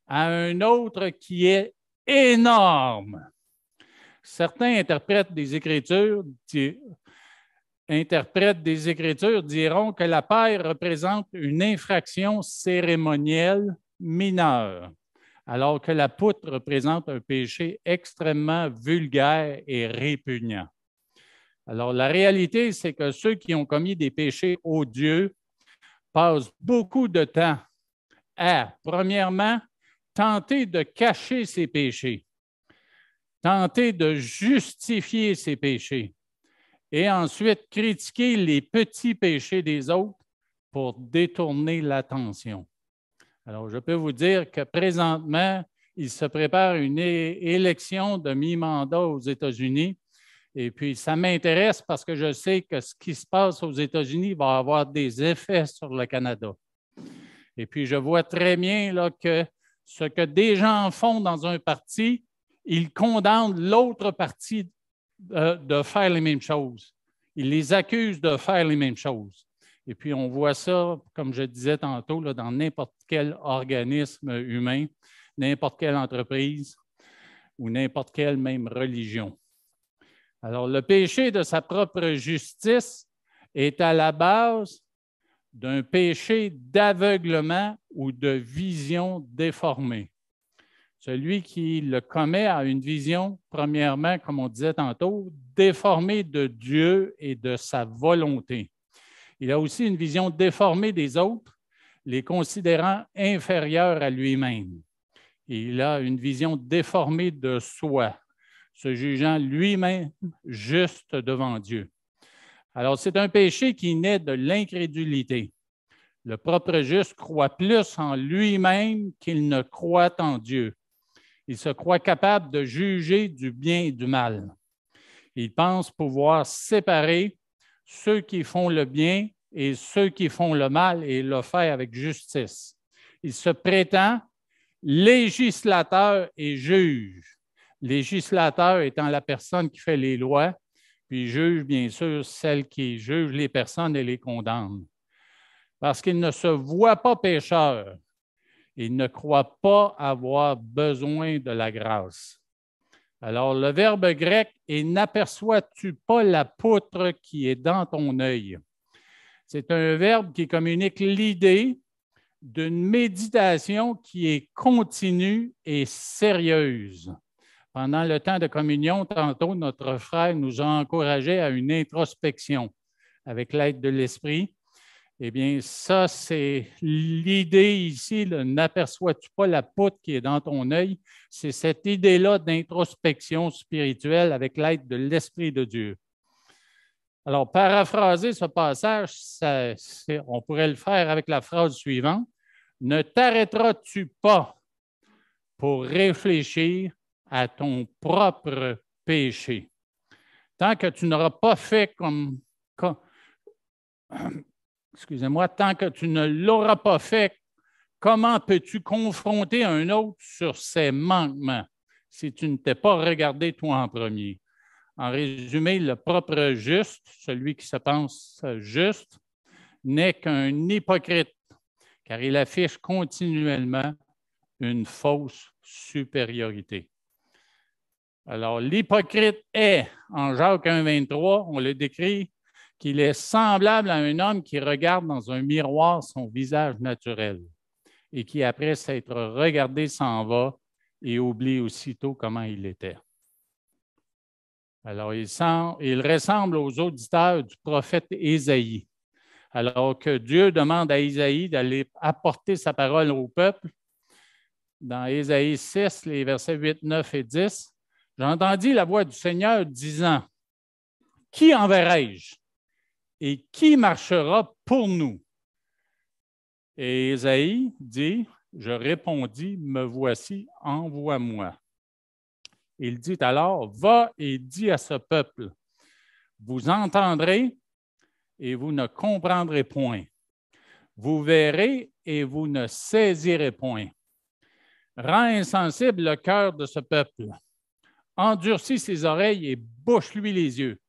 A: à un autre qui est énorme. Certains interprètes des Écritures diront que la paille représente une infraction cérémonielle mineure, alors que la poutre représente un péché extrêmement vulgaire et répugnant. Alors, la réalité, c'est que ceux qui ont commis des péchés odieux passent beaucoup de temps à, premièrement, tenter de cacher ses péchés, tenter de justifier ses péchés et ensuite critiquer les petits péchés des autres pour détourner l'attention. Alors, je peux vous dire que présentement, il se prépare une élection de mi-mandat aux États-Unis. Et puis, ça m'intéresse parce que je sais que ce qui se passe aux États-Unis va avoir des effets sur le Canada. Et puis, je vois très bien là, que ce que des gens font dans un parti, il condamne l'autre partie de faire les mêmes choses. Il les accuse de faire les mêmes choses. Et puis, on voit ça, comme je disais tantôt, là, dans n'importe quel organisme humain, n'importe quelle entreprise ou n'importe quelle même religion. Alors, le péché de sa propre justice est à la base d'un péché d'aveuglement ou de vision déformée. Celui qui le commet a une vision, premièrement, comme on disait tantôt, déformée de Dieu et de sa volonté. Il a aussi une vision déformée des autres, les considérant inférieurs à lui-même. Et il a une vision déformée de soi, se jugeant lui-même juste devant Dieu. Alors, c'est un péché qui naît de l'incrédulité. Le propre juste croit plus en lui-même qu'il ne croit en Dieu. Il se croit capable de juger du bien et du mal. Il pense pouvoir séparer ceux qui font le bien et ceux qui font le mal et le faire avec justice. Il se prétend législateur et juge. Législateur étant la personne qui fait les lois, puis juge, bien sûr, celle qui juge les personnes et les condamne. Parce qu'il ne se voit pas pécheur. Il ne croit pas avoir besoin de la grâce. Alors, le verbe grec est « n'aperçois-tu pas la poutre qui est dans ton œil ». C'est un verbe qui communique l'idée d'une méditation qui est continue et sérieuse. Pendant le temps de communion, tantôt, notre frère nous a encouragés à une introspection avec l'aide de l'Esprit. Eh bien, ça, c'est l'idée ici, n'aperçois-tu pas la poutre qui est dans ton œil? C'est cette idée-là d'introspection spirituelle avec l'aide de l'Esprit de Dieu. Alors, paraphraser ce passage, on pourrait le faire avec la phrase suivante. Ne t'arrêteras-tu pas pour réfléchir à ton propre péché? Tant que tu n'auras pas fait excusez-moi, tant que tu ne l'auras pas fait, comment peux-tu confronter un autre sur ses manquements si tu ne t'es pas regardé toi en premier? En résumé, le propre juste, celui qui se pense juste, n'est qu'un hypocrite, car il affiche continuellement une fausse supériorité. Alors, l'hypocrite est, en Jacques 1,23, on le décrit, qu'il est semblable à un homme qui regarde dans un miroir son visage naturel et qui, après s'être regardé, s'en va et oublie aussitôt comment il était. Alors, il ressemble aux auditeurs du prophète Ésaïe. Alors que Dieu demande à Ésaïe d'aller apporter sa parole au peuple, dans Ésaïe 6, les versets 8, 9 et 10, « J'entendis la voix du Seigneur disant, « Qui enverrai-je? Et qui marchera pour nous? » Et Ésaïe dit, « Je répondis, me voici, envoie-moi. » Il dit alors, « Va et dis à ce peuple, vous entendrez et vous ne comprendrez point. Vous verrez et vous ne saisirez point. Rends insensible le cœur de ce peuple. Endurcis ses oreilles et bouche-lui les yeux,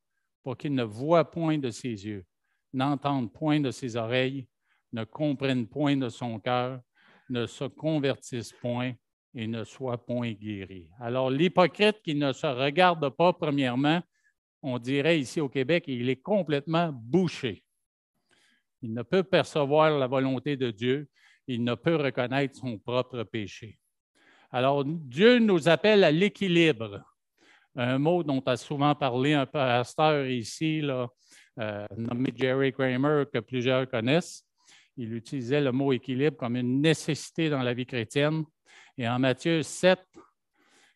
A: pour qu'il ne voie point de ses yeux, n'entende point de ses oreilles, ne comprenne point de son cœur, ne se convertisse point et ne soit point guéri. » Alors, l'hypocrite qui ne se regarde pas, premièrement, on dirait ici au Québec, il est complètement bouché. Il ne peut percevoir la volonté de Dieu, il ne peut reconnaître son propre péché. Alors, Dieu nous appelle à l'équilibre. Un mot dont a souvent parlé un pasteur ici, là, nommé Jerry Kramer, que plusieurs connaissent. Il utilisait le mot équilibre comme une nécessité dans la vie chrétienne. Et en Matthieu 7,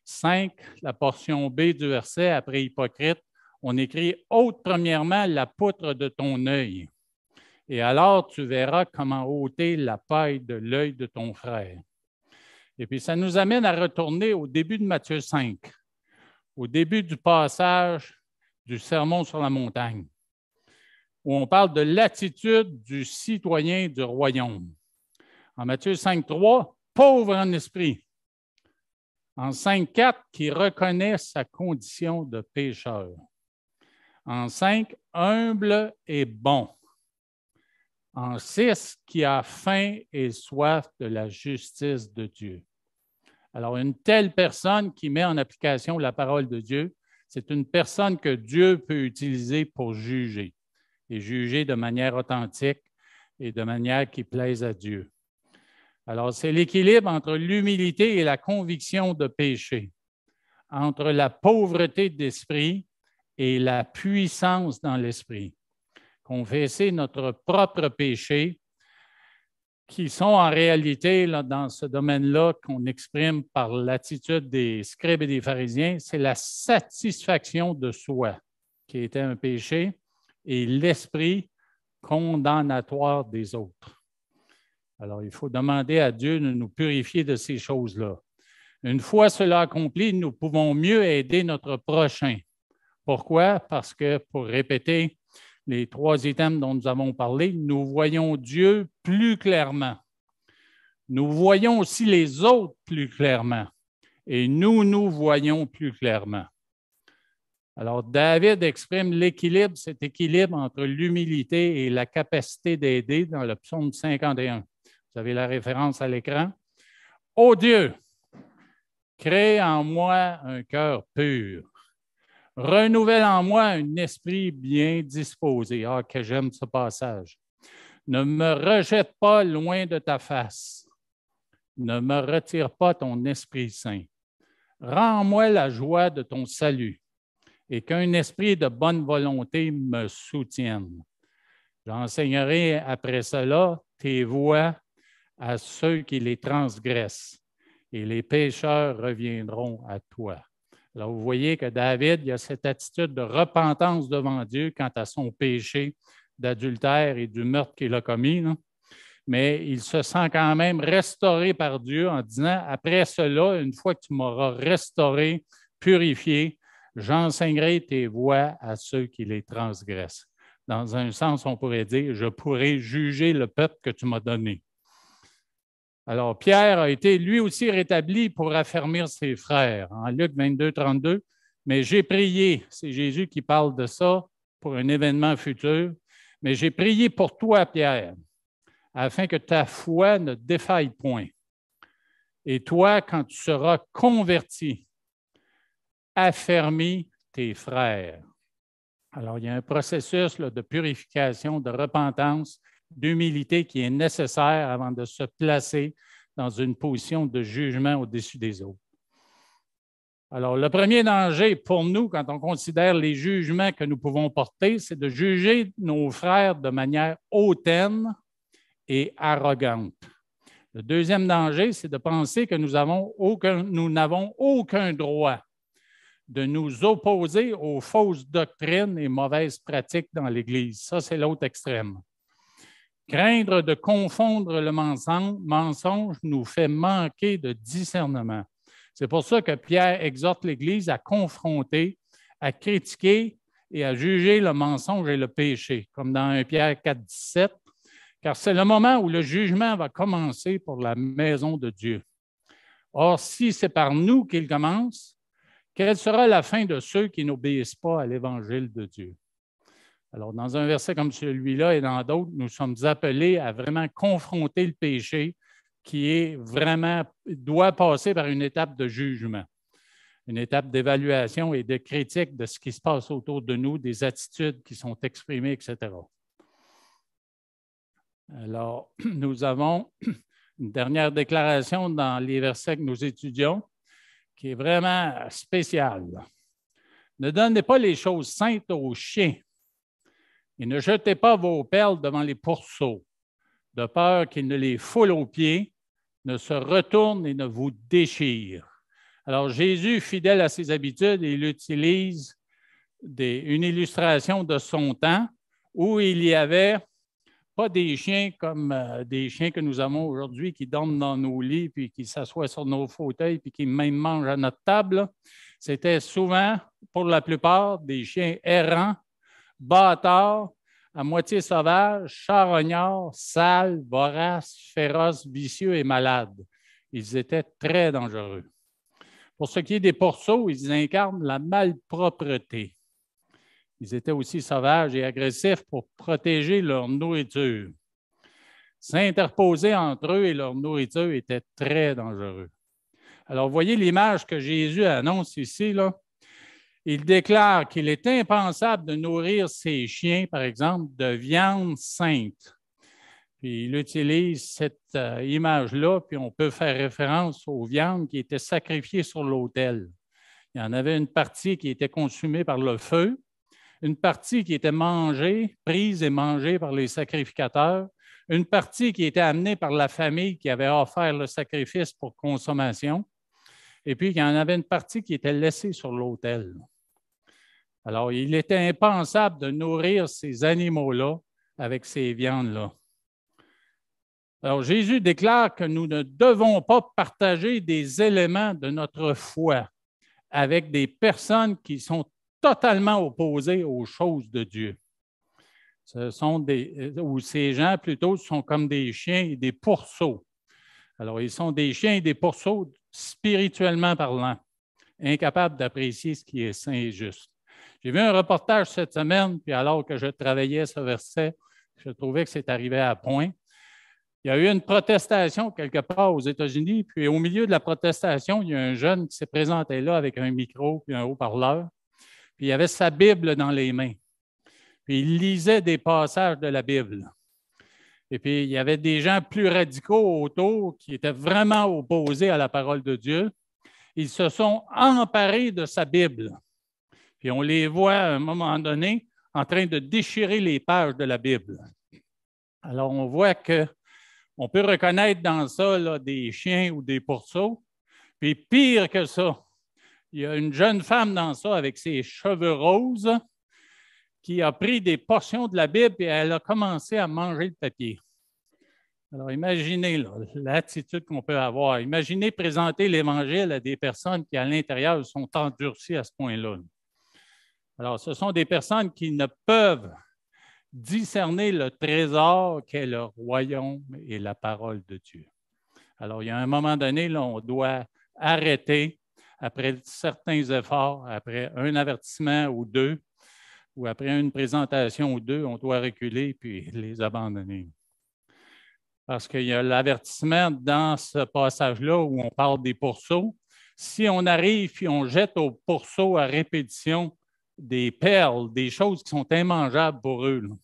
A: 5, la portion B du verset, après hypocrite, on écrit « ôte premièrement la poutre de ton œil, et alors tu verras comment ôter la paille de l'œil de ton frère. » Et puis, ça nous amène à retourner au début de Matthieu 5, au début du passage du Sermon sur la montagne, où on parle de l'attitude du citoyen du royaume. En Matthieu 5, 3, « Pauvre en esprit ». En 5.4, qui reconnaît sa condition de pécheur. En 5, humble et bon. En 6, qui a faim et soif de la justice de Dieu. Alors, une telle personne qui met en application la parole de Dieu, c'est une personne que Dieu peut utiliser pour juger, et juger de manière authentique et de manière qui plaise à Dieu. Alors, c'est l'équilibre entre l'humilité et la conviction de péché, entre la pauvreté d'esprit et la puissance dans l'esprit. Confesser notre propre péché, qui sont en réalité, là, dans ce domaine-là, qu'on exprime par l'attitude des scribes et des pharisiens, c'est la satisfaction de soi, qui était un péché, et l'esprit condamnatoire des autres. Alors, il faut demander à Dieu de nous purifier de ces choses-là. Une fois cela accompli, nous pouvons mieux aider notre prochain. Pourquoi? Parce que, pour répéter les 3 items dont nous avons parlé, nous voyons Dieu plus clairement. Nous voyons aussi les autres plus clairement. Et nous voyons plus clairement. Alors, David exprime l'équilibre, cet équilibre entre l'humilité et la capacité d'aider dans le psaume 51. Vous avez la référence à l'écran. « Ô Dieu, crée en moi un cœur pur. Renouvelle en moi un esprit bien disposé. » Ah, que j'aime ce passage. « Ne me rejette pas loin de ta face. Ne me retire pas ton Esprit Saint. Rends-moi la joie de ton salut et qu'un esprit de bonne volonté me soutienne. J'enseignerai après cela tes voies à ceux qui les transgressent et les pécheurs reviendront à toi. » Alors, vous voyez que David, il a cette attitude de repentance devant Dieu quant à son péché d'adultère et du meurtre qu'il a commis, là. Mais il se sent quand même restauré par Dieu en disant, après cela, une fois que tu m'auras restauré, purifié, j'enseignerai tes voies à ceux qui les transgressent. Dans un sens, on pourrait dire, je pourrai juger le peuple que tu m'as donné. Alors, Pierre a été lui aussi rétabli pour affermir ses frères, en Luc 22, 32. Mais j'ai prié, c'est Jésus qui parle de ça pour un événement futur, mais j'ai prié pour toi, Pierre, afin que ta foi ne défaille point. Et toi, quand tu seras converti, affermis tes frères. Alors, il y a un processus là, de purification, de repentance, d'humilité qui est nécessaire avant de se placer dans une position de jugement au-dessus des autres. Alors, le premier danger pour nous, quand on considère les jugements que nous pouvons porter, c'est de juger nos frères de manière hautaine et arrogante. Le deuxième danger, c'est de penser que nous n'avons aucun droit de nous opposer aux fausses doctrines et mauvaises pratiques dans l'Église. Ça, c'est l'autre extrême. Craindre de confondre le mensonge nous fait manquer de discernement. C'est pour ça que Pierre exhorte l'Église à confronter, à critiquer et à juger le mensonge et le péché, comme dans 1 Pierre 4, 17, car c'est le moment où le jugement va commencer pour la maison de Dieu. Or, si c'est par nous qu'il commence, quelle sera la fin de ceux qui n'obéissent pas à l'Évangile de Dieu? Alors, dans un verset comme celui-là et dans d'autres, nous sommes appelés à vraiment confronter le péché qui doit passer par une étape de jugement, une étape d'évaluation et de critique de ce qui se passe autour de nous, des attitudes qui sont exprimées, etc. Alors, nous avons une dernière déclaration dans les versets que nous étudions qui est vraiment spéciale. Ne donnez pas les choses saintes aux chiens et ne jetez pas vos perles devant les pourceaux, de peur qu'ils ne les foulent aux pieds, ne se retournent et ne vous déchirent. Alors, Jésus, fidèle à ses habitudes, il utilise une illustration de son temps où il y avait pas des chiens comme des chiens que nous avons aujourd'hui qui dorment dans nos lits puis qui s'assoient sur nos fauteuils puis qui même mangent à notre table. C'était souvent, pour la plupart, des chiens errants, bâtards, à moitié sauvages, charognards, sales, voraces, féroces, vicieux et malades. Ils étaient très dangereux. Pour ce qui est des pourceaux, ils incarnent la malpropreté. Ils étaient aussi sauvages et agressifs pour protéger leur nourriture. S'interposer entre eux et leur nourriture était très dangereux. Alors, voyez l'image que Jésus annonce ici, là. Il déclare qu'il est impensable de nourrir ses chiens, par exemple, de viande sainte. Puis il utilise cette image-là, puis on peut faire référence aux viandes qui étaient sacrifiées sur l'autel. Il y en avait une partie qui était consumée par le feu, une partie qui était mangée, prise et mangée par les sacrificateurs, une partie qui était amenée par la famille qui avait offert le sacrifice pour consommation, et puis il y en avait une partie qui était laissée sur l'autel. Alors, il était impensable de nourrir ces animaux-là avec ces viandes-là. Alors, Jésus déclare que nous ne devons pas partager des éléments de notre foi avec des personnes qui sont totalement opposées aux choses de Dieu. Ou ces gens, plutôt, sont comme des chiens et des pourceaux. Alors, ils sont des chiens et des pourceaux spirituellement parlant, incapables d'apprécier ce qui est saint et juste. J'ai vu un reportage cette semaine, puis alors que je travaillais ce verset, je trouvais que c'est arrivé à point. Il y a eu une protestation quelque part aux États-Unis, puis au milieu de la protestation, il y a un jeune qui s'est présenté là avec un micro et un haut-parleur, puis il avait sa Bible dans les mains. Puis il lisait des passages de la Bible. Et puis il y avait des gens plus radicaux autour qui étaient vraiment opposés à la parole de Dieu. Ils se sont emparés de sa Bible. Puis on les voit à un moment donné en train de déchirer les pages de la Bible. Alors on voit que on peut reconnaître dans ça là, des chiens ou des pourceaux. Puis pire que ça, il y a une jeune femme dans ça avec ses cheveux roses qui a pris des portions de la Bible et elle a commencé à manger le papier. Alors imaginez l'attitude qu'on peut avoir. Imaginez présenter l'Évangile à des personnes qui à l'intérieur sont endurcies à ce point-là. Alors ce sont des personnes qui ne peuvent discerner le trésor qu'est le royaume et la parole de Dieu. Alors, il y a un moment donné, là, on doit arrêter après certains efforts, après un avertissement ou deux, ou après une présentation ou deux, on doit reculer puis les abandonner. Parce qu'il y a l'avertissement dans ce passage-là où on parle des pourceaux. Si on arrive et on jette aux pourceaux à répétition des perles, des choses qui sont immangeables pour eux, là,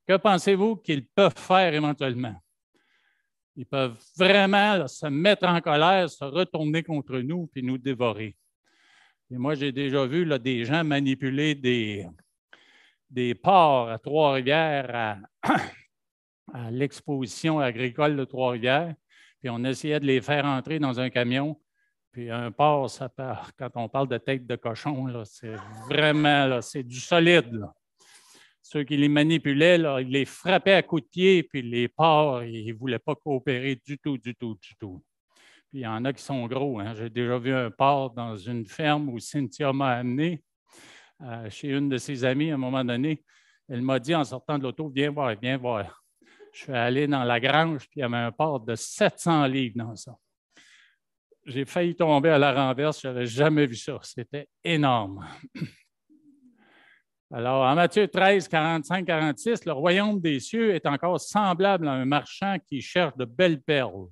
A: que pensez-vous qu'ils peuvent faire éventuellement? Ils peuvent vraiment là, se mettre en colère, se retourner contre nous puis nous dévorer. Et moi, j'ai déjà vu là, des gens manipuler des porcs à Trois-Rivières à l'exposition agricole de Trois-Rivières, puis on essayait de les faire entrer dans un camion. Puis un porc, quand on parle de tête de cochon, là, c'est vraiment là, c'est du solide. Là. Ceux qui les manipulaient, là, ils les frappaient à coups de pied, puis les porcs, ils ne voulaient pas coopérer du tout. Puis il y en a qui sont gros. Hein. J'ai déjà vu un porc dans une ferme où Cynthia m'a amené chez une de ses amies à un moment donné. Elle m'a dit en sortant de l'auto, viens voir. Je suis allé dans la grange, puis il y avait un porc de 700 livres dans ça. J'ai failli tomber à la renverse, je n'avais jamais vu ça. C'était énorme. Alors, en Matthieu 13, 45, 46, le royaume des cieux est encore semblable à un marchand qui cherche de belles perles.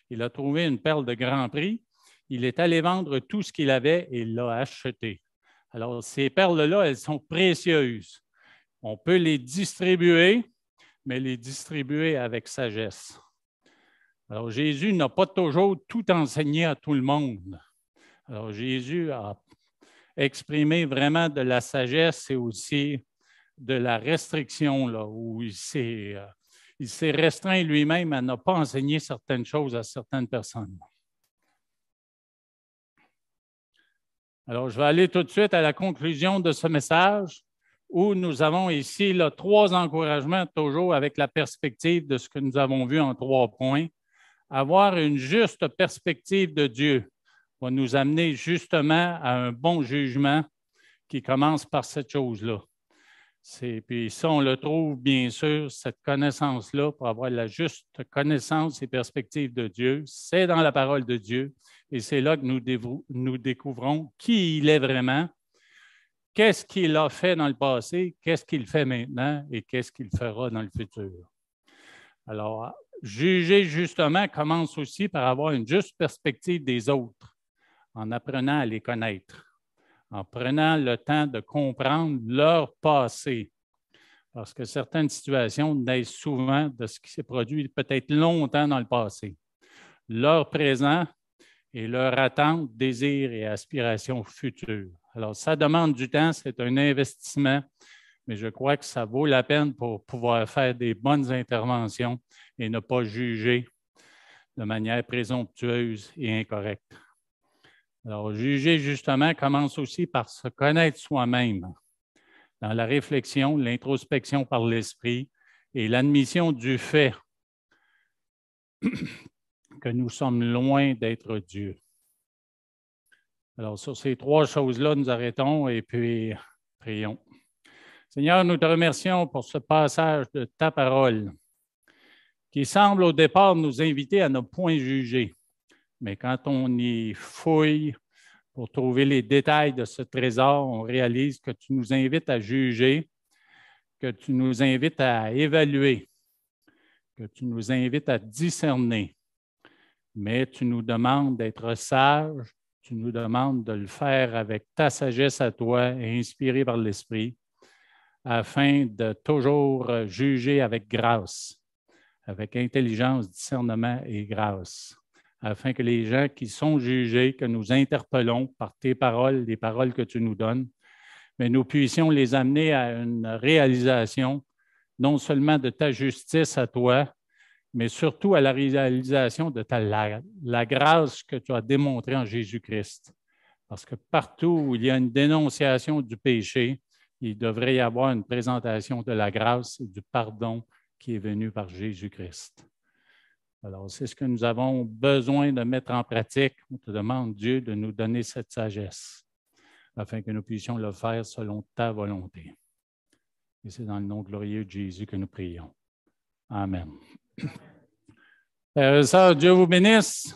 A: Il a trouvé une perle de grand prix. Il est allé vendre tout ce qu'il avait et il l'a acheté. Alors, ces perles-là, elles sont précieuses. On peut les distribuer, mais les distribuer avec sagesse. Alors, Jésus n'a pas toujours tout enseigné à tout le monde. Alors, Jésus a exprimé vraiment de la sagesse et aussi de la restriction, là, où il s'est restreint lui-même à ne pas enseigner certaines choses à certaines personnes. Alors, je vais aller tout de suite à la conclusion de ce message où nous avons ici là, 3 encouragements, toujours avec la perspective de ce que nous avons vu en 3 points. Avoir une juste perspective de Dieu va nous amener justement à un bon jugement qui commence par cette chose-là. Puis ça, on le trouve bien sûr, cette connaissance-là, pour avoir la juste connaissance et perspective de Dieu, c'est dans la parole de Dieu. Et c'est là que nous découvrons qui il est vraiment, qu'est-ce qu'il a fait dans le passé, qu'est-ce qu'il fait maintenant et qu'est-ce qu'il fera dans le futur. Alors, juger justement commence aussi par avoir une juste perspective des autres, en apprenant à les connaître, en prenant le temps de comprendre leur passé. Parce que certaines situations naissent souvent de ce qui s'est produit peut-être longtemps dans le passé. Leur présent et leur attente, désir et aspiration futures. Alors, ça demande du temps, c'est un investissement, mais je crois que ça vaut la peine pour pouvoir faire des bonnes interventions et ne pas juger de manière présomptueuse et incorrecte. Alors, juger, justement, commence aussi par se connaître soi-même dans la réflexion, l'introspection par l'esprit et l'admission du fait que nous sommes loin d'être Dieu. Alors, sur ces trois choses-là, nous arrêtons et puis prions. Seigneur, nous te remercions pour ce passage de ta parole qui semble au départ nous inviter à ne point juger. Mais quand on y fouille pour trouver les détails de ce trésor, on réalise que tu nous invites à juger, que tu nous invites à évaluer, que tu nous invites à discerner. Mais tu nous demandes d'être sages, tu nous demandes de le faire avec ta sagesse à toi et inspirée par l'Esprit, afin de toujours juger avec grâce, avec intelligence, discernement et grâce, afin que les gens qui sont jugés, que nous interpellons par tes paroles, les paroles que tu nous donnes, mais nous puissions les amener à une réalisation non seulement de ta justice à toi, mais surtout à la réalisation de la grâce que tu as démontrée en Jésus-Christ. Parce que partout où il y a une dénonciation du péché, il devrait y avoir une présentation de la grâce et du pardon qui est venu par Jésus-Christ. Alors, c'est ce que nous avons besoin de mettre en pratique. On te demande, Dieu, de nous donner cette sagesse afin que nous puissions le faire selon ta volonté. Et c'est dans le nom glorieux de Jésus que nous prions. Amen. Frères et sœurs, Dieu vous bénisse.